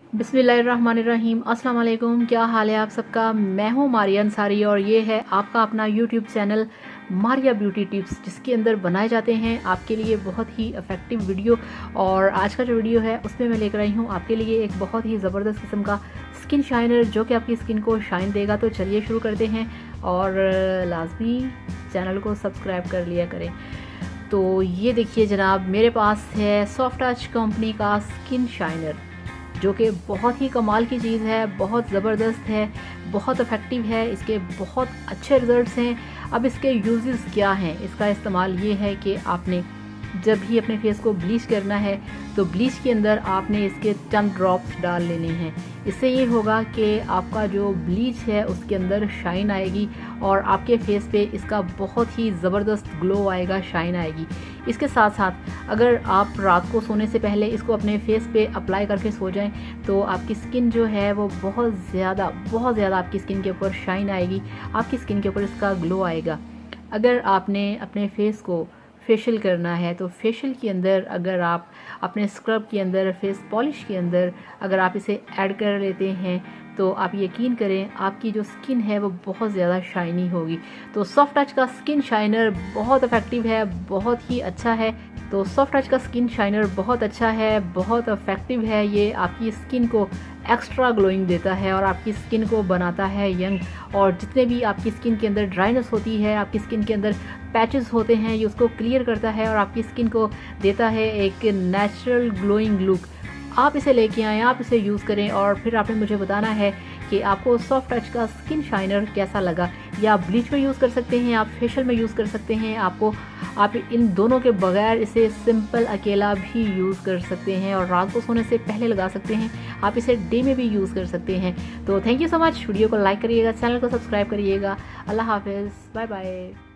बिस्मिल्लाहिर्रहमानिर्रहीम। अस्सलाम वालेकुम। क्या हाल है आप सबका। मैं हूँ मारिया अंसारी और ये है आपका अपना YouTube channel Maria beauty tips, जिसके अंदर बनाए जाते हैं आपके लिए बहुत ही इफ़ेक्टिव वीडियो। और आज का जो वीडियो है उसमें मैं लेकर आई हूँ आपके लिए एक बहुत ही ज़बरदस्त किस्म का स्किन शाइनर, जो कि आपकी स्किन को शाइन देगा। तो चलिए शुरू करते हैं और लाजमी चैनल को सब्सक्राइब कर लिया करें। तो ये देखिए जनाब, मेरे पास है सॉफ्ट टच कंपनी का स्किन शाइनर, जो कि बहुत ही कमाल की चीज़ है, बहुत ज़बरदस्त है, बहुत इफ़ेक्टिव है, इसके बहुत अच्छे रिज़ल्ट्स हैं। अब इसके यूजेस क्या हैं? इसका इस्तेमाल ये है कि आपने जब भी अपने फेस को ब्लीच करना है तो ब्लीच के अंदर आपने इसके 10 ड्रॉप्स डाल लेने हैं। इससे ये होगा कि आपका जो ब्लीच है उसके अंदर शाइन आएगी और आपके फेस पे इसका बहुत ही ज़बरदस्त ग्लो आएगा, शाइन आएगी। इसके साथ साथ अगर आप रात को सोने से पहले इसको अपने फेस पे अप्लाई करके सो जाएं तो आपकी स्किन जो है वो बहुत ज़्यादा आपकी स्किन के ऊपर शाइन आएगी, आपकी स्किन के ऊपर इसका ग्लो आएगा। अगर आपने अपने फेस को फेशियल करना है तो फेशियल के अंदर अगर आप अपने स्क्रब के अंदर, फेस पॉलिश के अंदर अगर आप इसे ऐड कर लेते हैं तो आप यकीन करें आपकी जो स्किन है वो बहुत ज़्यादा शाइनी होगी। तो सॉफ्ट टच का स्किन शाइनर बहुत इफ़ेक्टिव है, बहुत ही अच्छा है। तो सॉफ्ट टच का स्किन शाइनर बहुत अच्छा है, बहुत इफ़ेक्टिव है। ये आपकी स्किन को एक्स्ट्रा ग्लोइंग देता है और आपकी स्किन को बनाता है यंग। और जितने भी आपकी स्किन के अंदर ड्राइनेस होती है, आपकी स्किन के अंदर पैचेस होते हैं, ये उसको क्लियर करता है और आपकी स्किन को देता है एक नेचुरल ग्लोइंग लुक। आप इसे लेके आएँ, आप इसे यूज़ करें और फिर आपने मुझे बताना है कि आपको सॉफ्ट टच का स्किन शाइनर कैसा लगा। या आप ब्लीच में यूज़ कर सकते हैं, आप फेशियल में यूज़ कर सकते हैं, आप इन दोनों के बगैर इसे सिंपल अकेला भी यूज़ कर सकते हैं और रात को सोने से पहले लगा सकते हैं। आप इसे डे में भी यूज़ कर सकते हैं। तो thank you so much. Video को लाइक करिएगा, चैनल को सब्सक्राइब करिएगा। अल्लाह हाफिज़, बाय बाय।